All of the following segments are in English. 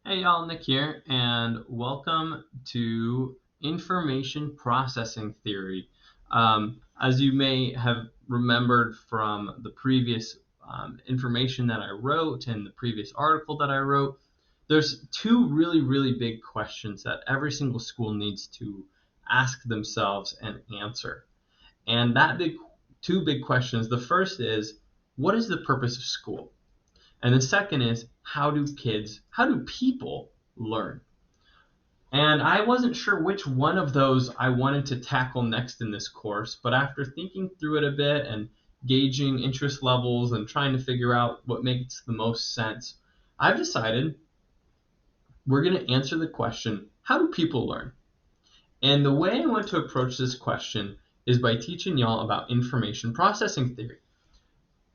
Hey y'all, Nick here, and welcome to Information Processing Theory. As you may have remembered from the previous information that I wrote and the previous article that I wrote, there's two really big questions that every single school needs to ask themselves and answer. And two big questions, the first is, what is the purpose of school? And the second is, how do people learn? And I wasn't sure which one of those I wanted to tackle next in this course, but after thinking through it a bit and gauging interest levels and trying to figure out what makes the most sense, I've decided we're going to answer the question, how do people learn? And the way I want to approach this question is by teaching y'all about information processing theory.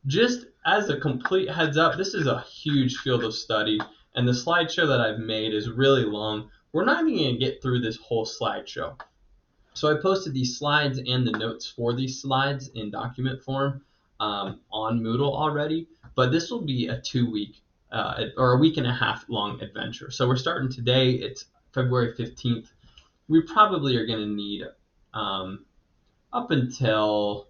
Just as a complete heads up, this is a huge field of study, and the slideshow that I've made is really long. We're not even going to get through this whole slideshow. So I posted these slides and the notes for these slides in document form on Moodle already, but this will be a 2-week or a week and a half long adventure. So we're starting today. It's February 15th. We probably are going to need up until,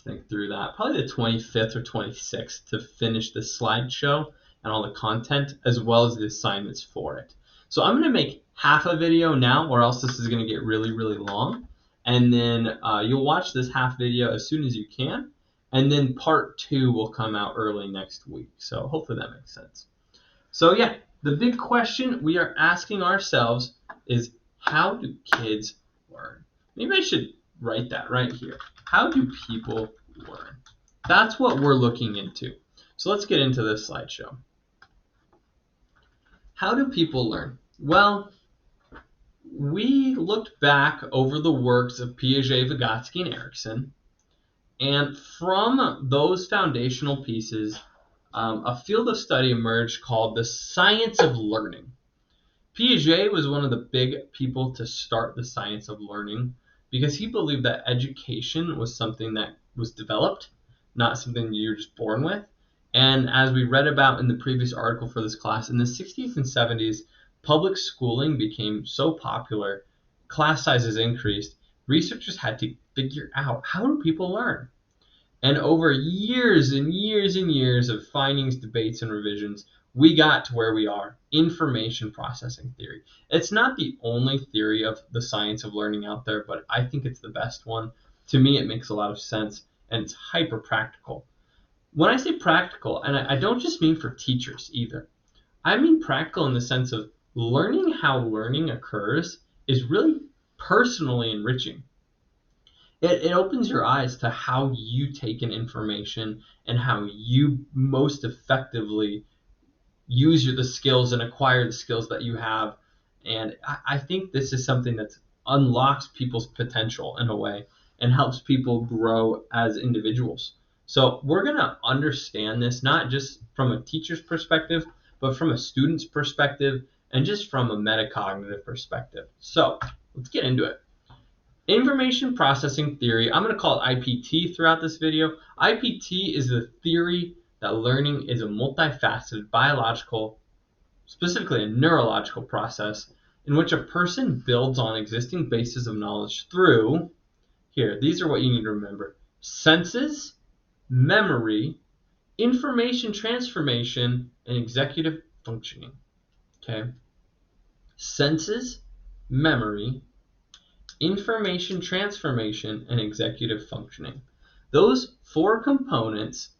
think through that, probably the 25th or 26th to finish the slideshow and all the content as well as the assignments for it. So I'm going to make half a video now, or else this is going to get really long. And then you'll watch this half video as soon as you can. And then part 2 will come out early next week. So hopefully that makes sense. So yeah, the big question we are asking ourselves is, how do kids learn? Maybe I should write that right here. How do people learn? That's what we're looking into. So let's get into this slideshow. How do people learn? Well, we looked back over the works of Piaget, Vygotsky, and Erikson, and from those foundational pieces, a field of study emerged called the science of learning. Piaget was one of the big people to start the science of learning because he believed that education was something that was developed, not something you're just born with. And as we read about in the previous article for this class, in the 60s and 70s, public schooling became so popular, class sizes increased, researchers had to figure out, how do people learn? And over years and years of findings, debates, and revisions, we got to where we are, information processing theory. It's not the only theory of the science of learning out there, but I think it's the best one. To me, it makes a lot of sense, and it's hyper practical. When I say practical, and I don't just mean for teachers either, I mean practical in the sense of learning how learning occurs is really personally enriching. It opens your eyes to how you take in information and how you most effectively use the skills and acquire the skills that you have. And I think this is something that unlocks people's potential in a way and helps people grow as individuals. So we're going to understand this not just from a teacher's perspective, but from a student's perspective and just from a metacognitive perspective. So let's get into it. Information processing theory, I'm going to call it IPT throughout this video. IPT is the theory that learning is a multifaceted biological, specifically a neurological process in which a person builds on existing bases of knowledge through, these are what you need to remember: senses, memory, information transformation, and executive functioning. Okay? Senses, memory, information transformation, and executive functioning. Those 4 components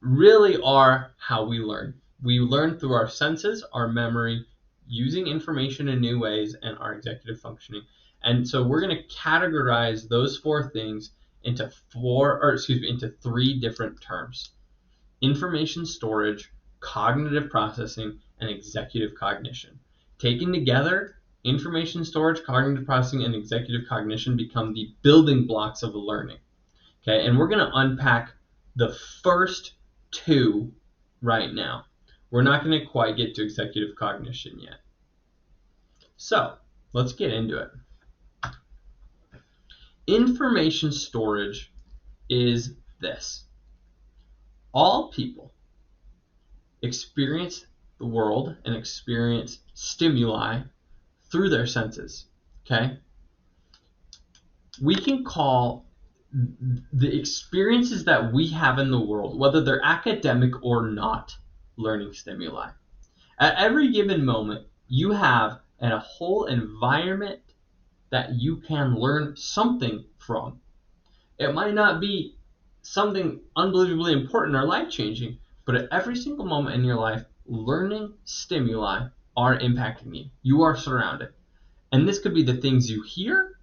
really are how we learn. We learn through our senses, our memory, using information in new ways, and our executive functioning. And so we're going to categorize those 4 things into 3 different terms: information storage, cognitive processing, and executive cognition. Taken together, information storage, cognitive processing, and executive cognition become the building blocks of learning. Okay, and we're going to unpack the first 2 right now. We're not going to quite get to executive cognition yet. So let's get into it. Information storage is this: all people experience the world and experience stimuli through their senses. Okay? We can call the experiences that we have in the world, whether they're academic or not, learning stimuli. At every given moment, you have a whole environment that you can learn something from. It might not be something unbelievably important or life-changing, but at every single moment in your life, learning stimuli are impacting you. You are surrounded. And this could be the things you hear,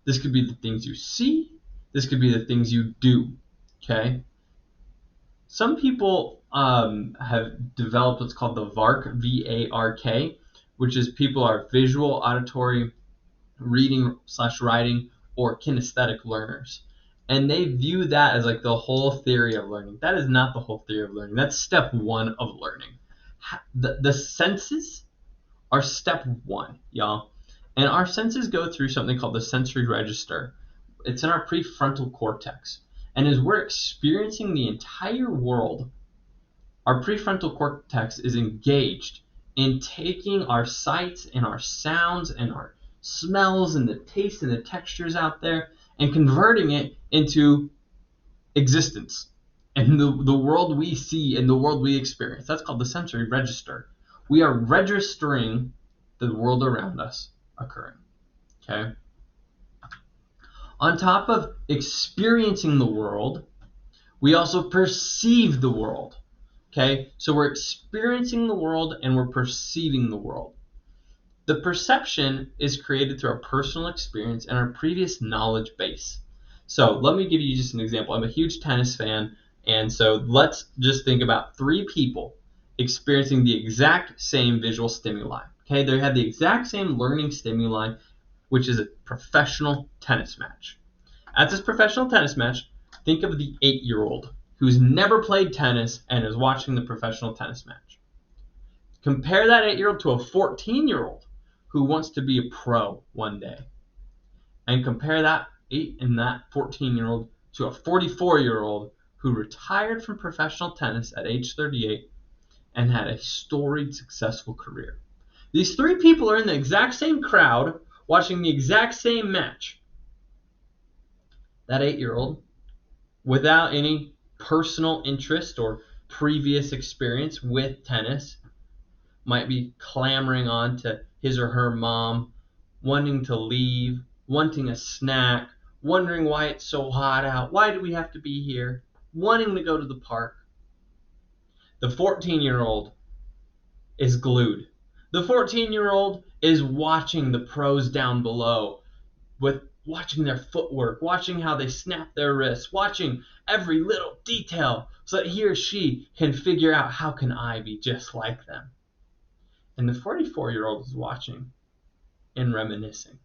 this could be the things you see, this could be the things you do. Okay? Some people have developed what's called the VARK, V-A-R-K, which is people are visual, auditory, reading/writing, or kinesthetic learners. And they view that as like the whole theory of learning. That is not the whole theory of learning. That's step one of learning. The senses are step one, y'all. And our senses go through something called the sensory register. It's in our prefrontal cortex. And as we're experiencing the entire world, our prefrontal cortex is engaged in taking our sights and our sounds and our smells and the taste and the textures out there and converting it into existence and the world we see and the world we experience. That's called the sensory register. We are registering the world around us occurring. Okay? On top of experiencing the world, we also perceive the world. Okay? So we're experiencing the world and we're perceiving the world. The perception is created through our personal experience and our previous knowledge base. So let me give you just an example. I'm a huge tennis fan, and so let's just think about three people experiencing the exact same visual stimuli. Okay, they have the exact same learning stimuli, which is a professional tennis match. At this professional tennis match, think of the 8-year-old who's never played tennis and is watching the professional tennis match. Compare that 8-year-old to a 14-year-old who wants to be a pro one day. And compare that 8 and that 14-year-old to a 44-year-old who retired from professional tennis at age 38 and had a storied, successful career. These three people are in the exact same crowd watching the exact same match. That 8-year-old, without any personal interest or previous experience with tennis, might be clamoring on to his or her mom, wanting to leave, wanting a snack, wondering why it's so hot out, why do we have to be here, wanting to go to the park. The 14-year-old is glued. The 14-year-old is watching the pros down below, watching their footwork, watching how they snap their wrists, watching every little detail so that he or she can figure out, how can I be just like them? And the 44-year-old is watching and reminiscing.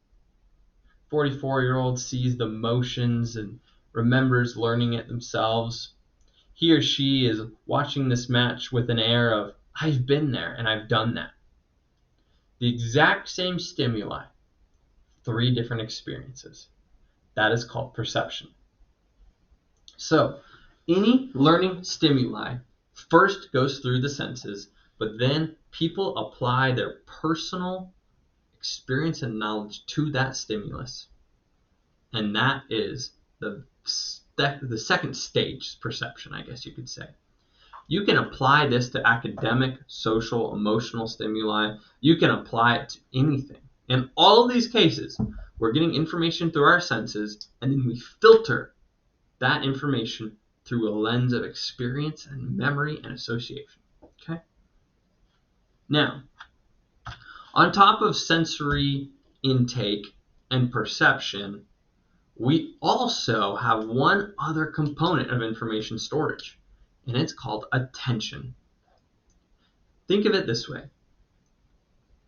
44-year-old sees the motions and remembers learning it themselves. He or she is watching this match with an air of, I've been there and I've done that. The exact same stimuli, 3 different experiences. That is called perception. So, any learning stimuli first goes through the senses, but then people apply their personal experience and knowledge to that stimulus. And that is the second stage, perception, I guess you could say. You can apply this to academic, social, emotional stimuli. You can apply it to anything. In all of these cases, we're getting information through our senses, and then we filter that information through a lens of experience and memory and association. Okay? Now, on top of sensory intake and perception, we also have one other component of information storage, and it's called attention. Think of it this way.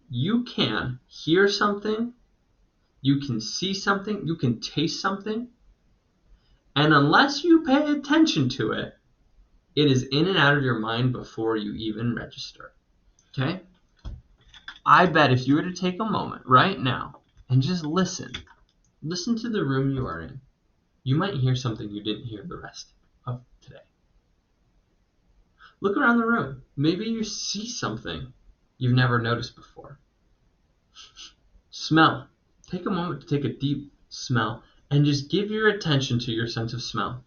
You can hear something, you can see something, you can taste something, and unless you pay attention to it, it is in and out of your mind before you even register. Okay? I bet if you were to take a moment right now and just listen to the room you are in, you might hear something you didn't hear the rest of today. Look around the room. Maybe you see something you've never noticed before. Smell. Take a moment to take a deep smell and just give your attention to your sense of smell.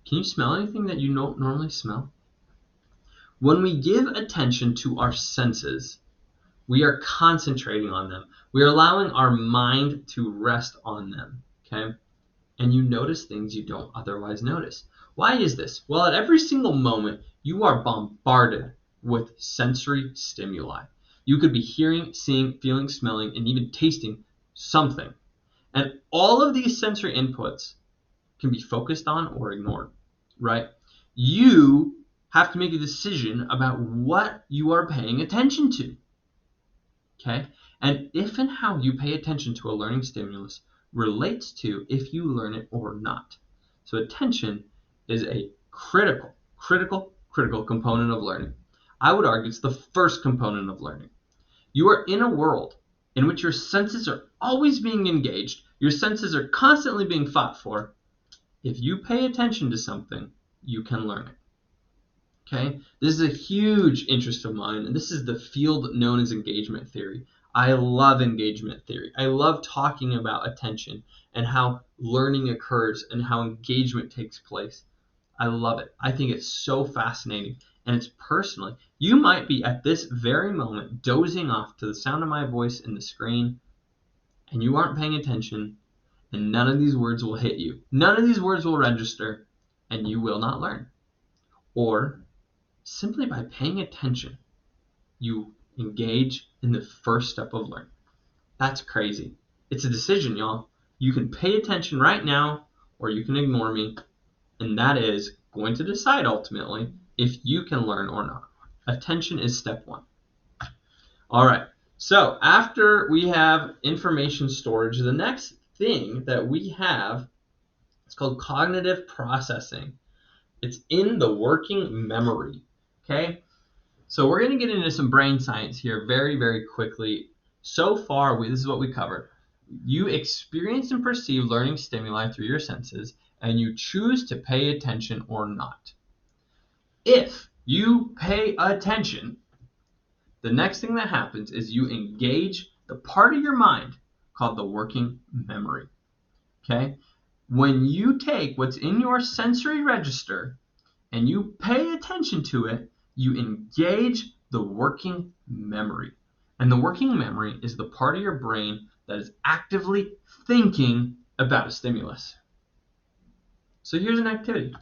Can you smell anything that you don't normally smell? When we give attention to our senses, we are concentrating on them. We are allowing our mind to rest on them, okay? And you notice things you don't otherwise notice. Why is this? Well, at every single moment, you are bombarded with sensory stimuli. You could be hearing, seeing, feeling, smelling, and even tasting something. And all of these sensory inputs can be focused on or ignored, right? You have to make a decision about what you are paying attention to, okay? And if and how you pay attention to a learning stimulus relates to if you learn it or not. So attention is a critical component of learning. I would argue it's the first component of learning. You are in a world in which your senses are always being engaged. Your senses are constantly being fought for. If you pay attention to something, you can learn it. Okay? This is a huge interest of mine, and this is the field known as engagement theory. I love engagement theory. I love talking about attention and how learning occurs and how engagement takes place. I love it. I think it's so fascinating. And it's personally, you might be at this very moment dozing off to the sound of my voice in the screen, and you aren't paying attention, and none of these words will hit you. None of these words will register, and you will not learn. Or simply by paying attention, you engage in the first step of learning. That's crazy. It's a decision, y'all. You can pay attention right now, or you can ignore me, and that is going to decide ultimately if you can learn or not. Attention is step one. All right. So after we have information storage, the next thing that we have is called cognitive processing. It's in the working memory. Okay. So we're going to get into some brain science here very, very quickly. So far, this is what we covered. You experience and perceive learning stimuli through your senses, and you choose to pay attention or not. If you pay attention, the next thing that happens is you engage the part of your mind called the working memory. Okay? When you take what's in your sensory register and you pay attention to it, you engage the working memory. And the working memory is the part of your brain that is actively thinking about a stimulus. So here's an activity.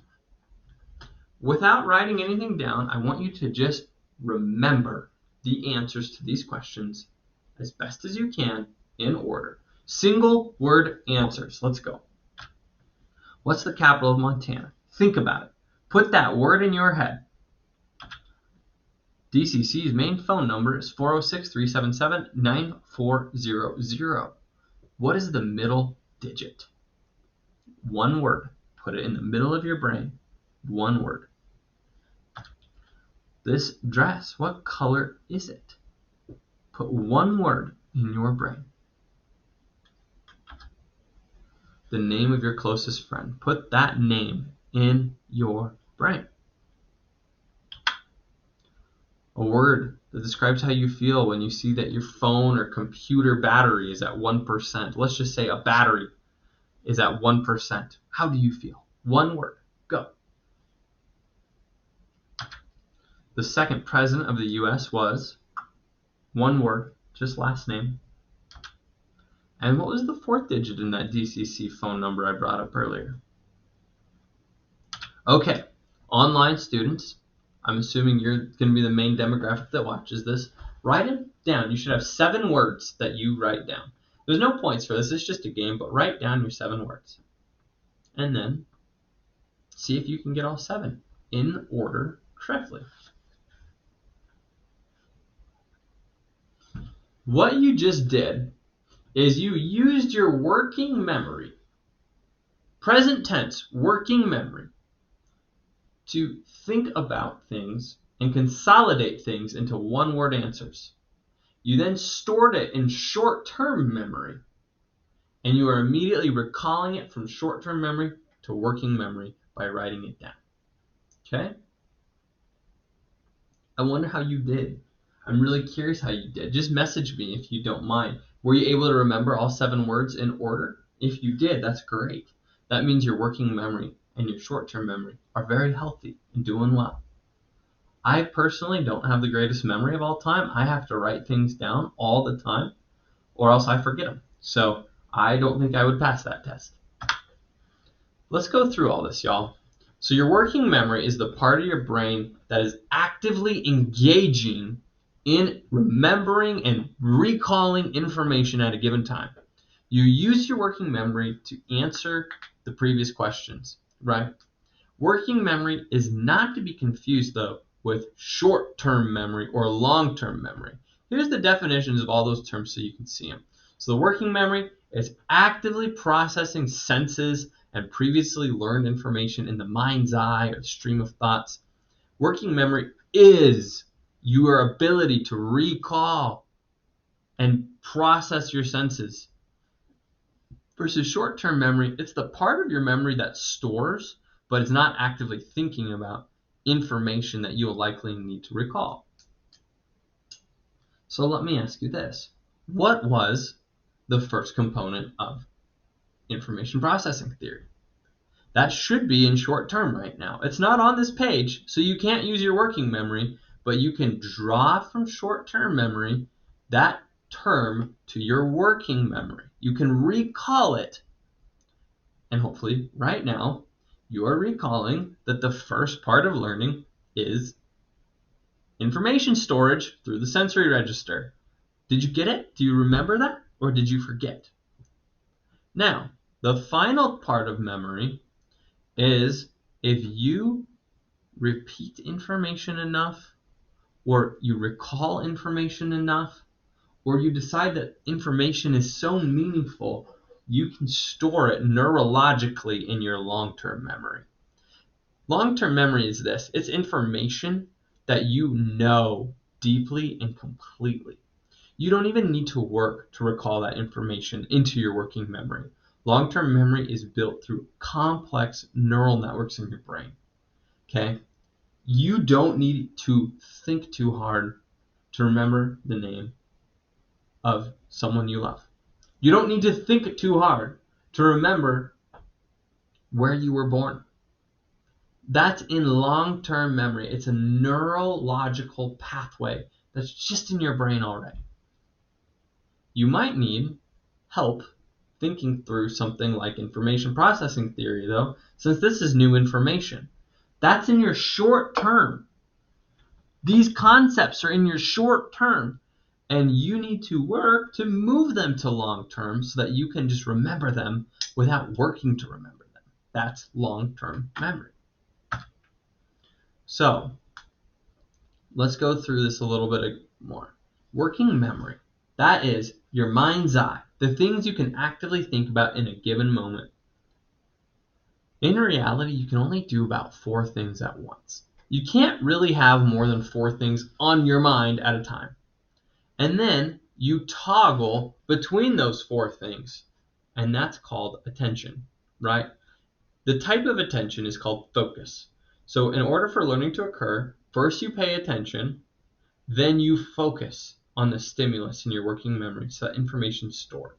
Without writing anything down, I want you to just remember the answers to these questions as best as you can in order. Single word answers. Let's go. What's the capital of Montana? Think about it. Put that word in your head. DCC's main phone number is 406-377-9400. What is the middle digit? One word. Put it in the middle of your brain. One word. This dress, what color is it? Put one word in your brain. The name of your closest friend. Put that name in your brain. A word that describes how you feel when you see that your phone or computer battery is at 1%. Let's just say a battery is at 1%. How do you feel? One word. Go. The second president of the U.S. was one word, just last name. And what was the fourth digit in that DCC phone number I brought up earlier? Okay, online students, I'm assuming you're going to be the main demographic that watches this. Write it down. You should have 7 words that you write down. There's no points for this. It's just a game, but write down your 7 words. And then see if you can get all 7 in order correctly. What you just did is you used your working memory, present tense working memory, to think about things and consolidate things into one-word answers. You then stored it in short-term memory, and you are immediately recalling it from short-term memory to working memory by writing it down. Okay? I wonder how you did. I'm really curious how you did. Just message me if you don't mind. Were you able to remember all 7 words in order? If you did, that's great. That means your working memory and your short-term memory are very healthy and doing well. I personally don't have the greatest memory of all time. I have to write things down all the time or else I forget them. So I don't think I would pass that test. Let's go through all this, y'all. So your working memory is the part of your brain that is actively engaging in remembering and recalling information at a given time. You use your working memory to answer the previous questions, right? Working memory is not to be confused, though, with short-term memory or long-term memory. Here's the definitions of all those terms so you can see them. So the working memory is actively processing senses and previously learned information in the mind's eye or stream of thoughts. Working memory is your ability to recall and process your senses. Versus short-term memory, it's the part of your memory that stores, but is not actively thinking about information that you'll likely need to recall. So let me ask you this. What was the first component of information processing theory? That should be in short term right now. It's not on this page, so you can't use your working memory, but you can draw from short-term memory that term to your working memory. You can recall it. And hopefully right now you are recalling that the first part of learning is information storage through the sensory register. Did you get it? Do you remember that? Or did you forget? Now, the final part of memory is if you repeat information enough, or you recall information enough, or you decide that information is so meaningful, you can store it neurologically in your long-term memory. Long-term memory is this. It's information that you know deeply and completely. You don't even need to work to recall that information into your working memory. Long-term memory is built through complex neural networks in your brain. Okay? You don't need to think too hard to remember the name of someone you love. You don't need to think too hard to remember where you were born. That's in long-term memory. It's a neurological pathway that's just in your brain already. You might need help thinking through something like information processing theory, though, since this is new information. That's in your short term. These concepts are in your short term, and you need to work to move them to long term so that you can just remember them without working to remember them. That's long-term memory. So, let's go through this a little bit more. Working memory. That is your mind's eye, the things you can actively think about in a given moment. In reality, you can only do about 4 things at once. You can't really have more than 4 things on your mind at a time. And then you toggle between those 4 things, and that's called attention, right? The type of attention is called focus. So in order for learning to occur, first you pay attention, then you focus on the stimulus in your working memory so that information is stored.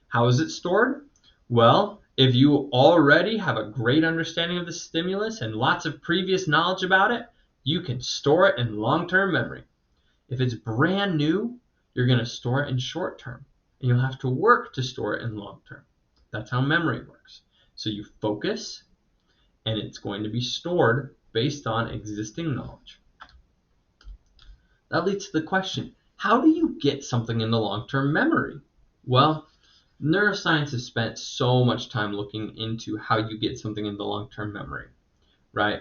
How is it stored? Well, if you already have a great understanding of the stimulus and lots of previous knowledge about it, you can store it in long-term memory. If it's brand new, you're going to store it in short-term, and you'll have to work to store it in long-term. That's how memory works. So you focus, and it's going to be stored based on existing knowledge. That leads to the question, how do you get something into long-term memory? Well, neuroscience has spent so much time looking into how you get something into long-term memory, right?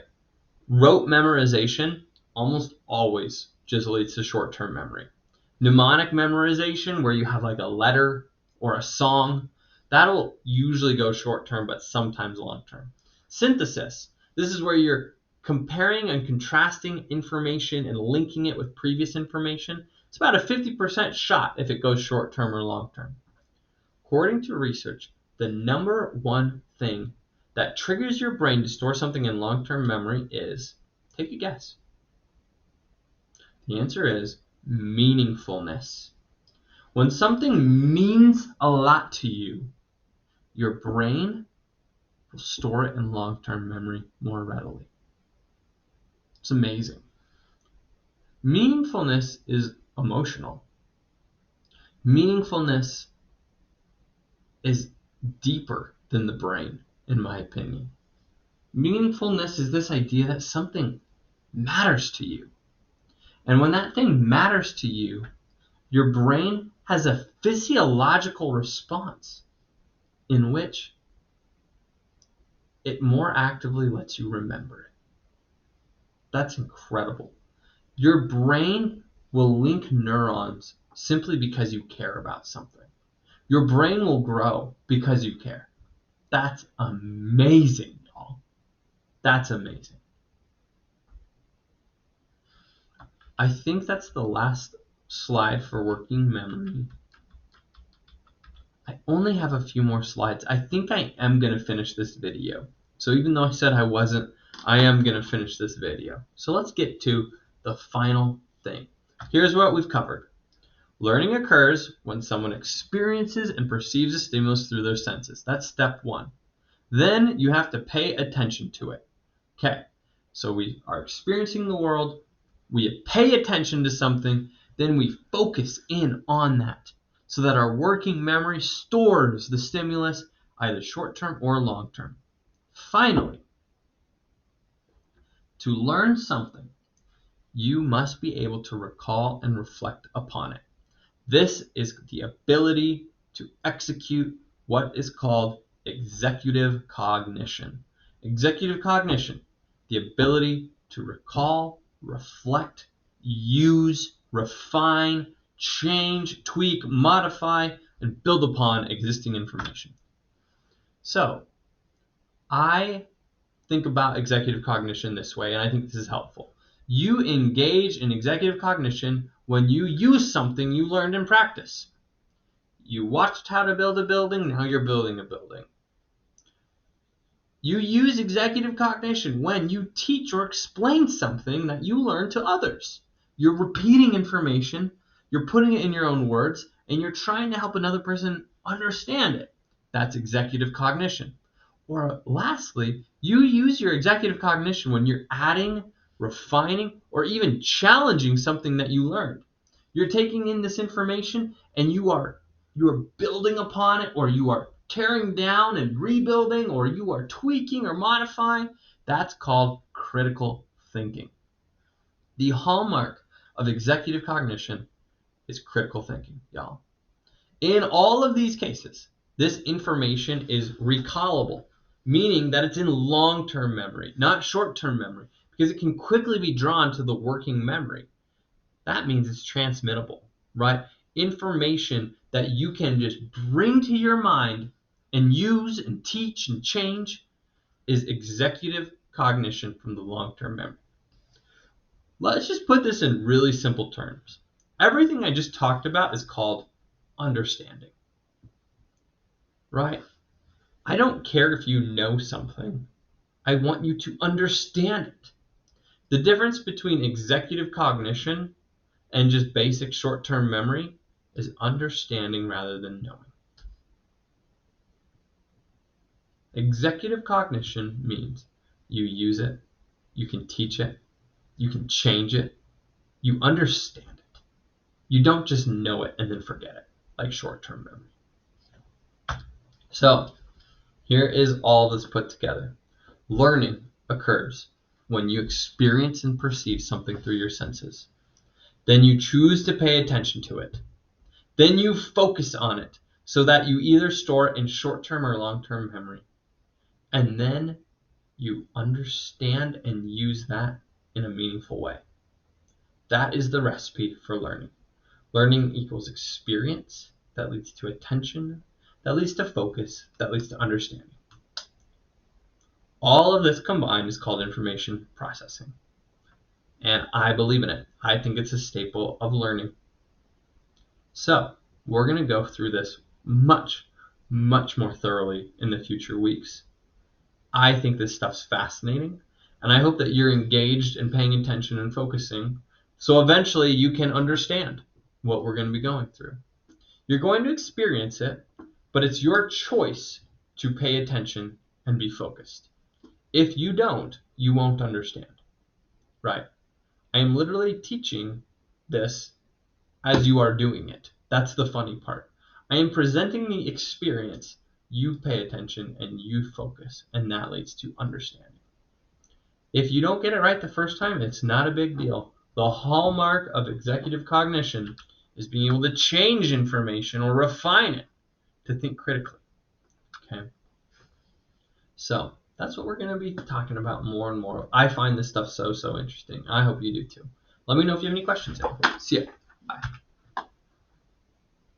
Rote memorization almost always just leads to short-term memory. Mnemonic memorization, where you have like a letter or a song, that'll usually go short-term, but sometimes long-term. Synthesis, this is where you're comparing and contrasting information and linking it with previous information. It's about a 50% shot if it goes short-term or long-term. According to research, the number one thing that triggers your brain to store something in long-term memory is, take a guess. The answer is meaningfulness. When something means a lot to you, your brain will store it in long-term memory more readily. It's amazing. Meaningfulness is emotional. Meaningfulness is deeper than the brain, in my opinion. Meaningfulness is this idea that something matters to you. And when that thing matters to you, your brain has a physiological response in which it more actively lets you remember it. That's incredible. Your brain will link neurons simply because you care about something. Your brain will grow because you care. That's amazing, y'all. That's amazing. I think that's the last slide for working memory. I only have a few more slides. I think I am going to finish this video. So even though I said I wasn't, I am going to finish this video. So let's get to the final thing. Here's what we've covered. Learning occurs when someone experiences and perceives a stimulus through their senses. That's step one. Then you have to pay attention to it. Okay, so we are experiencing the world, we pay attention to something, then we focus in on that so that our working memory stores the stimulus either short-term or long-term. Finally, to learn something, you must be able to recall and reflect upon it. This is the ability to execute what is called executive cognition. Executive cognition, the ability to recall, reflect, use, refine, change, tweak, modify, and build upon existing information. So, I think about executive cognition this way, and I think this is helpful. You engage in executive cognition when you use something you learned in practice. You watched how to build a building, now you're building a building. You use executive cognition when you teach or explain something that you learned to others. You're repeating information, you're putting it in your own words, and you're trying to help another person understand it. That's executive cognition. Or lastly, you use your executive cognition when you're adding, refining, or even challenging something that you learned. You're taking in this information and you are building upon it, or you are tearing down and rebuilding, or you are tweaking or modifying. That's called critical thinking. The hallmark of executive cognition is critical thinking, y'all. In all of these cases, this information is recallable, meaning that it's in long-term memory, not short-term memory, because it can quickly be drawn to the working memory. That means it's transmittable, right? Information that you can just bring to your mind and use and teach and change is executive cognition from the long-term memory. Let's just put this in really simple terms. Everything I just talked about is called understanding, right? I don't care if you know something. I want you to understand it. The difference between executive cognition and just basic short-term memory is understanding rather than knowing. Executive cognition means you use it, you can teach it, you can change it, you understand it. You don't just know it and then forget it, like short-term memory. So, here is all this put together. Learning occurs when you experience and perceive something through your senses. Then you choose to pay attention to it. Then you focus on it so that you either store it in short-term or long-term memory. And then you understand and use that in a meaningful way. That is the recipe for learning. Learning equals experience that leads to attention, that leads to focus, that leads to understanding. All of this combined is called information processing. And I believe in it. I think it's a staple of learning. So, we're going to go through this much, much more thoroughly in the future weeks. I think this stuff's fascinating, and I hope that you're engaged and paying attention and focusing, so eventually you can understand what we're going to be going through. You're going to experience it, but it's your choice to pay attention and be focused. If you don't, you won't understand. Right? I am literally teaching this as you are doing it. That's the funny part. I am presenting the experience, you pay attention, and you focus, and that leads to understanding. If you don't get it right the first time, it's not a big deal. The hallmark of executive cognition is being able to change information or refine it to think critically. Okay? So that's what we're going to be talking about more and more. I find this stuff so interesting. I hope you do too. Let me know if you have any questions. See ya. Bye.